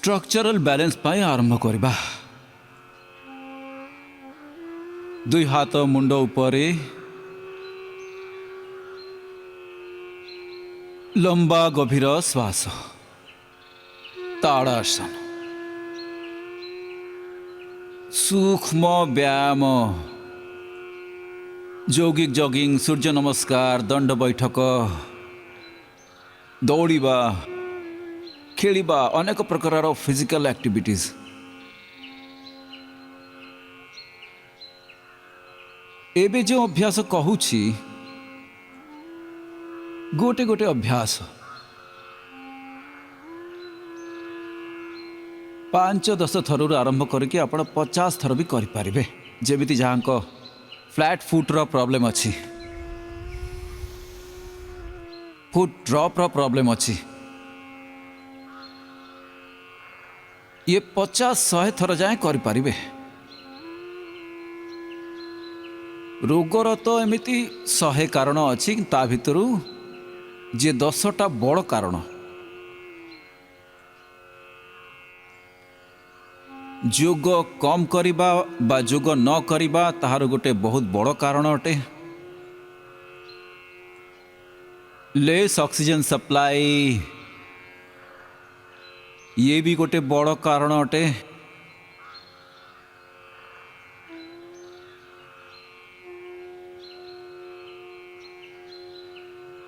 Structural balance पाई आरंभ करबा। दुई हाथ मुंड उपरे लंबा गभीर श्वास ताड़ासन सूक्ष्म व्यायाम यौगिक जॉगिंग सूर्य नमस्कार दंड बैठक दौड़िबा खेलिबा अनेक प्रकार फिजिकल एक्टिविटीज एबे जो अभ्यास कहूची गोटे गोटे अभ्यास 5-10 थरु आरंभ करके आपण 50 थर भी करें जमीती जहाँ फ्लैट फुट्र प्रॉब्लम अच्छी फुट ड्रॉप प्रॉब्लम अच्छी ये 50-100 थर जाए करें। रोगर तो एमती 100 कारण अच्छी ता भितरु जे 10टा बड़ कारण जोग कम करिबा बा जोग न करिबा ताहार गोटे बहुत बड़ कारण अटे। लेस ऑक्सीजन सप्लाई ये भी गोटे बड़ कारण अटे।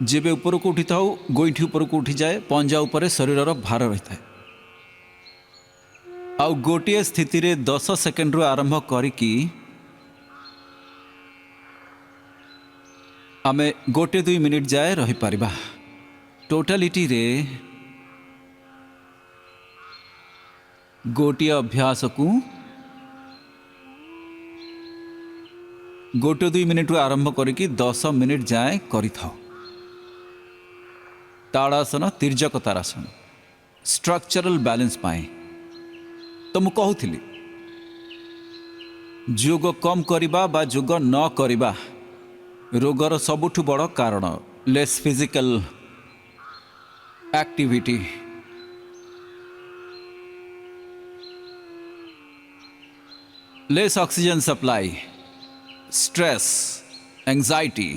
जेबे ऊपर को उठी थाउ गोईठी ऊपर को उठी जाए पंजा ऊपर शरीर भार रही है। आउ गोटे स्थिति रे 10 सेकेंड रु आरंभ करिकी आमे 1-2 मिनिट जाए रही पारिबा। टोटालिटी रे गोटे अभ्यास को 1-2 मिनिट रु आरंभ करिकी 10 मिनिट जाए करि थाओ। ताड़ासन तिर्यक ताड़ासन स्ट्रक्चरल बैलेंस पाए तो मु कहूली जोग कम करिबा बा जोग न करिबा रोगर सबुठु बड़ कारण less physical activity. Less oxygen supply stress anxiety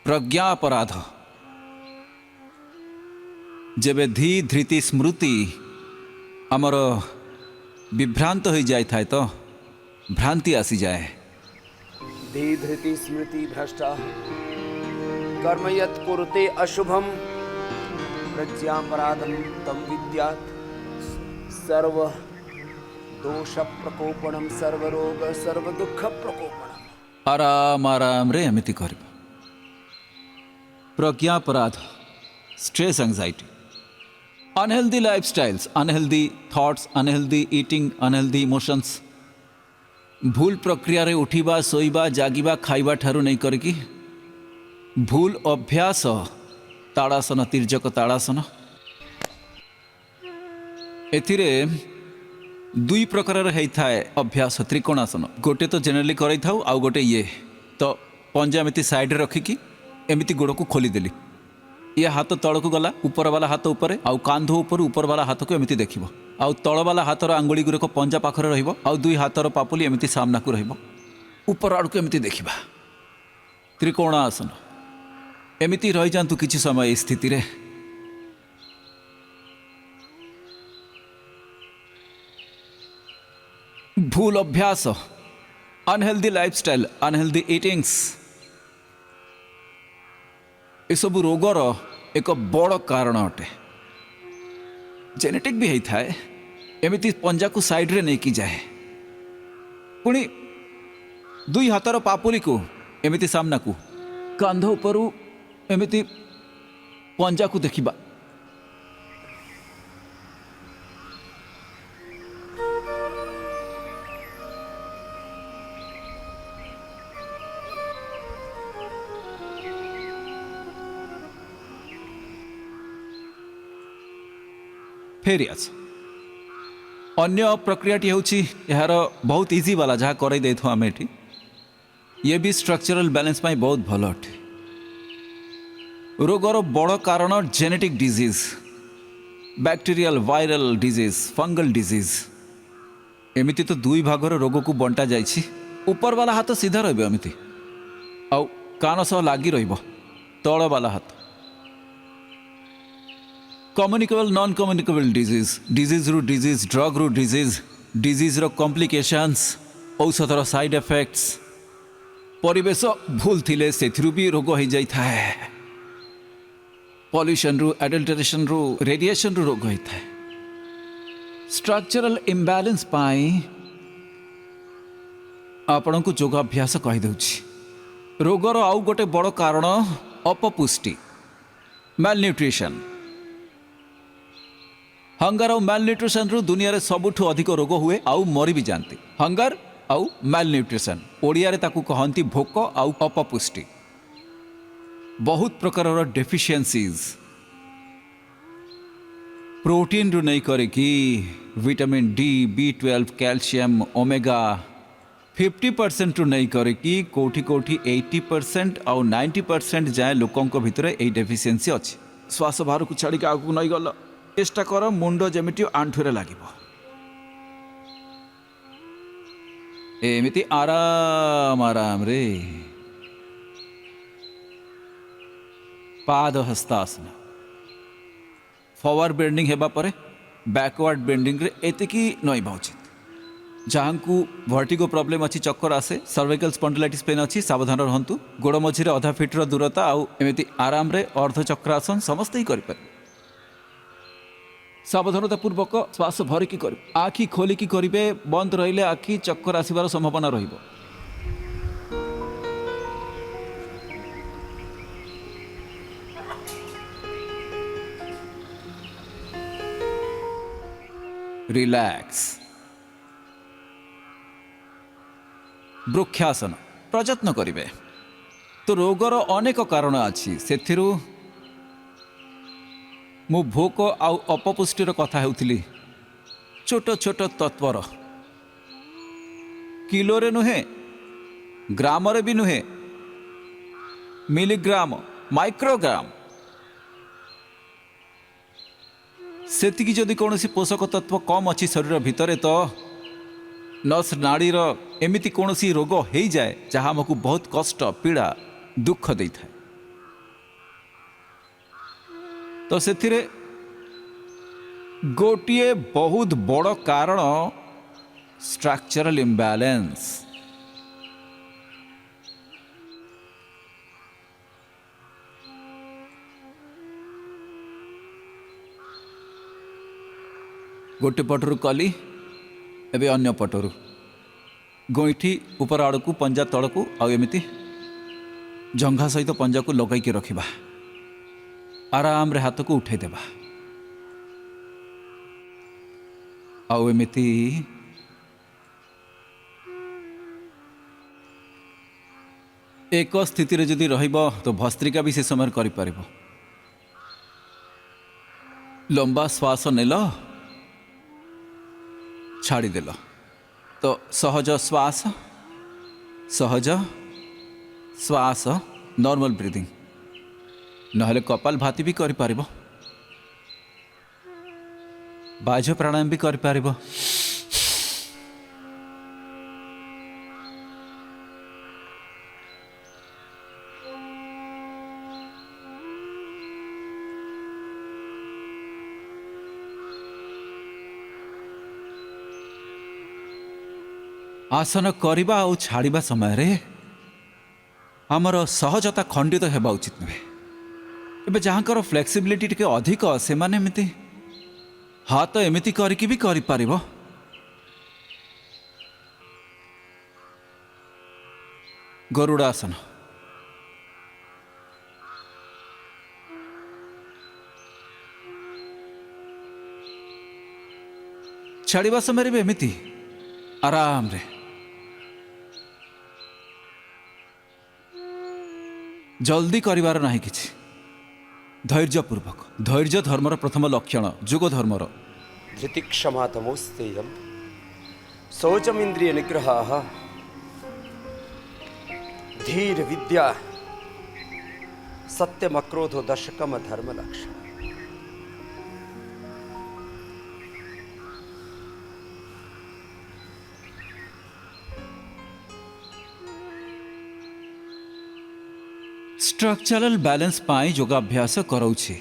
प्रज्ञा अपराध जेबे धी धृति स्मृति आमर विभ्रांत हो जाए था तो भ्रांति आसी जाए। धी धृति स्मृति भ्रष्टा कर्म यत् कुरुते अशुभम प्रज्ञापराधम तम विद्यात् सर्व दोष प्रकोपणम सर्व रोग सर्व दुख प्रकोपणम। आराम आराम रे एमती कर प्रज्ञापराध stress anxiety unhealthy lifestyles unhealthy thoughts unhealthy eating unhealthy emotions भूल प्रक्रिया रे उठिबा सोइबा जागिबा खाइबा ठारू नहीं करकी भूल अभ्यास ताड़ासन तिर्यक ताड़ासन एथिरे 2 प्रकार है अभ्यास त्रिकोणासन गोटे तो जेनरली करई थाउ आउ गोटे ये तो पंजा एमती साइड रखिकी एमती गोड़ को खोली देली ये हाथ तल को गला ऊपर वाला हाथ ऊपर आउ कांध ऊपर वाला हाथ को एमती देखिबो आउ तल वाला हाथर आंगुली गुरक पंजा पाखरे रहिबो आउ 2 हाथर पापुली एमती सामना को रहिबो ऊपर आड़ को एमती देखिबा त्रिकोणासन एमती रही जातु किछि समय स्थिति रे। भूल अभ्यास अनहेल्दी लाइफस्टाइल अनहेल्दी इटिंग्स एसबू रोगर एक बड़ कारण अटे। जेनेटिक भी होता है एमती पंजा को साइड रे नहीं की जाए पुणी 2 हाथर पापुली को एमती सामना को कांध ऊपर एमती पंजा को देखिबा फेरी आस अन्य प्रक्रियाटी होची यार बहुत इजी वाला जहाँ कर दे आम एठी ये भी स्ट्रक्चरल बैलेंस पाई बहुत भल अटे। रोगर बड़ कारण genetic disease bacterial viral disease fungal disease एमिति तो दुई भागर रोग को बंटा जाइछि ऊपर वाला हाथ सीधा रहिबो एमिति आउ कान सह लागी रहिबो तळ वाला हाथ communicable non communicable disease disease रु डिजीज ड्रग रु डिजीज डिजीज रो कॉम्प्लिकेशंस औषधर साइड इफेक्ट्स परिवेश भूल थिले सेथिरु भी रोग हो जाई थाए पॉल्यूशन रु एडल्टरेशन रु रेडिएशन रु रोग होई थाए स्ट्रक्चरल इम्बैलेंस पाई आपण को योगाभ्यास कहि दउछि रोगर आउ गोटे बड़ कारण अपपुष्टि मालन्यूट्रिशन हंगर और मालन्यूट्रिशन रु दुनिया रे सबुठु अधिक रोग हुए आउ मरी भी जानती हंगर आउ मालन्यूट्रिशन ओडिया रे ताकू कहंती भोक आउ अपपुष्टि बहुत प्रकार डेफिशिएंसीज प्रोटीन रु नहीं करे कि vitamin D B12 calcium omega 50% रु नहीं करे कि कोठी कोठी 80% आउ 90% जाए लोकों को भितर ए डेफिशिएंसी अछि श्वास बाहर को छाड़ी के आगु नहीं गल चेष्टा कर मुंड जेमिति आंठुरे लागिबो एमिति आराम आराम रे पाद हस्तासन फॉरवर्ड बेंडिंग हेबा परे बैकवर्ड बेंडिंग रे एतिकी नइबा उचित जहाँ को वर्टिगो प्रॉब्लम अच्छी चक्कर आसे सर्वाइकल स्पॉन्डिलाइटिस पेन अच्छी सावधान रहंतु गोड़ मझिरे अधा फीट दूरता आउ एमिति आराम रे अर्ध चक्रासन समस्त ही करिपर सावधानता पूर्वक श्वास भरिकी कर आखि खोलिकी करिवे बंद रहिले आखि चक्कर आसिबार संभावना रहिबो रिलैक्स वृक्षासन प्रयत्न करिवे तो रोगर अनेक कारण अछि सेथिरु मु भोक आउ अपपुष्टिर कथा हेउथिली छोट छोट तत्वर किलो रे नुहे ग्राम रे भी नुहे मिलीग्राम माइक्रोग्राम सेतिकी जदि कौनसी पोषक तत्व कम अच्छी शरीर भितर तो नस नाड़ीर एमिति कौनसी रोग हो जाए जहाँ आमको बहुत कष्ट पीड़ा दुख दे था तो सेथिरे गोटिए बहुत बड़ कारण स्ट्रक्चरल इम्बैलेंस गोटे पटरु कली एबे अन्य पटरु गोईठी ऊपर आड़ को पंजा तल को आमती जंघा सहित पंजा को लगैकी रखिबा आराम रे हाथ को उठे देबा आउ एमिति एक स्थिति रे जदि रहिबो तो भस्त्रिका भी से समय करि परिबो लंबा श्वास नेल छाड़ी देल तो सहज श्वास सहज श्वास नॉर्मल ब्रीदिंग नहले कपाल भाती भी करि परिबो बाह्य प्राणायाम भी करि परिबो आसन करिबा और छाड़िबा समय रे हमर सहजता खंडित हेबा उचित नुहे एबे जहाँकर फ्लेक्सिबिलिटी टिके अधिक से माने एमिति हाथ एमिति करिकी भी करि परिबो गरुड़ासन छाड़िबा समय भी एमिति आराम रे जल्दी करिवार नाही किछि धैर्यपूर्वक धैर्य धर्मर प्रथम लक्षण जुग धर्मर धृतिक्षमा तमोस्तेयं शौचमिन्द्रिय निग्रहाः धीर विद्या सत्यमक्रोधो दशकम धर्म लक्षण स्ट्रक्चरल बैलेंस पाई योगाभ्यास कराउछि।